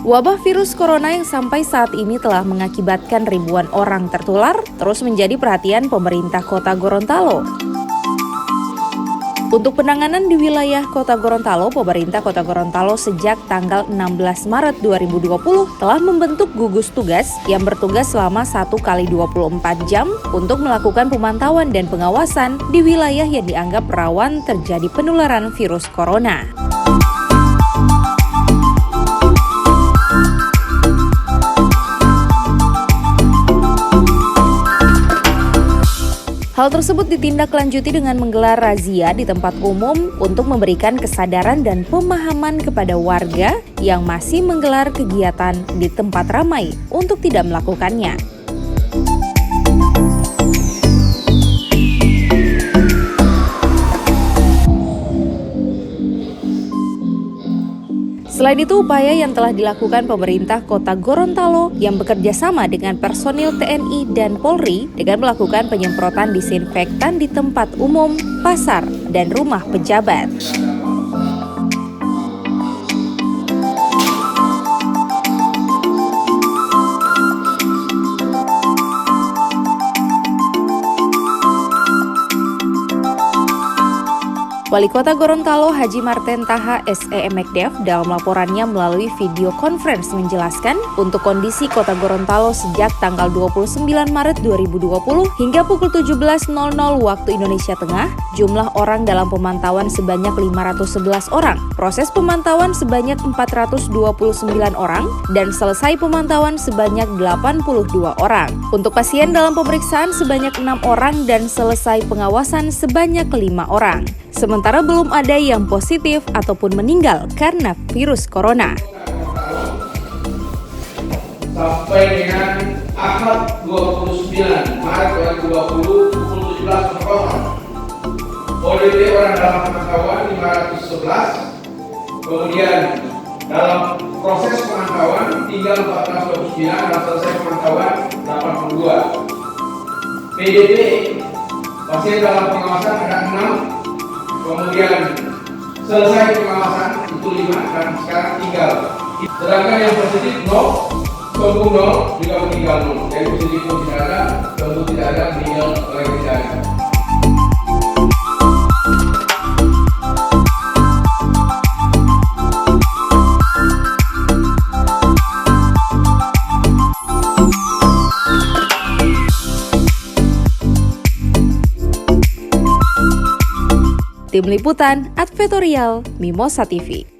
Wabah virus corona yang sampai saat ini telah mengakibatkan ribuan orang tertular terus menjadi perhatian pemerintah Kota Gorontalo. Untuk penanganan di wilayah Kota Gorontalo, pemerintah Kota Gorontalo sejak tanggal 16 Maret 2020 telah membentuk gugus tugas yang bertugas selama 1x24 jam untuk melakukan pemantauan dan pengawasan di wilayah yang dianggap rawan terjadi penularan virus corona. Hal tersebut ditindaklanjuti dengan menggelar razia di tempat umum untuk memberikan kesadaran dan pemahaman kepada warga yang masih menggelar kegiatan di tempat ramai untuk tidak melakukannya. Selain itu, upaya yang telah dilakukan pemerintah Kota Gorontalo yang bekerja sama dengan personil TNI dan Polri dengan melakukan penyemprotan disinfektan di tempat umum, pasar, dan rumah pejabat. Wali Kota Gorontalo Haji Marten Taha SE.Mekdev dalam laporannya melalui video conference menjelaskan untuk kondisi Kota Gorontalo sejak tanggal 29 Maret 2020 hingga pukul 17.00 waktu Indonesia Tengah, jumlah orang dalam pemantauan sebanyak 511 orang, proses pemantauan sebanyak 429 orang, dan selesai pemantauan sebanyak 82 orang. Untuk pasien dalam pemeriksaan sebanyak 6 orang dan selesai pengawasan sebanyak 5 orang. Sementara belum ada yang positif ataupun meninggal karena virus corona. Sampai dengan Ahad 29 Maret 2020 pukul 17.00 ODP orang dalam pemantauan 511, kemudian dalam proses pemantauan tinggal 429 dan selesai pemantauan 82. PDP pasien dalam pengawasan ada 6, kemudian selesai pengawasan itu 5 dan sekarang tinggal. Sedangkan yang positif 0, sembuh 0, juga meninggal 0. Jadi positif pun tidak ada, sembuh tidak ada, meninggal oleh tidak ada. Tim Liputan Advertorial Mimosa TV.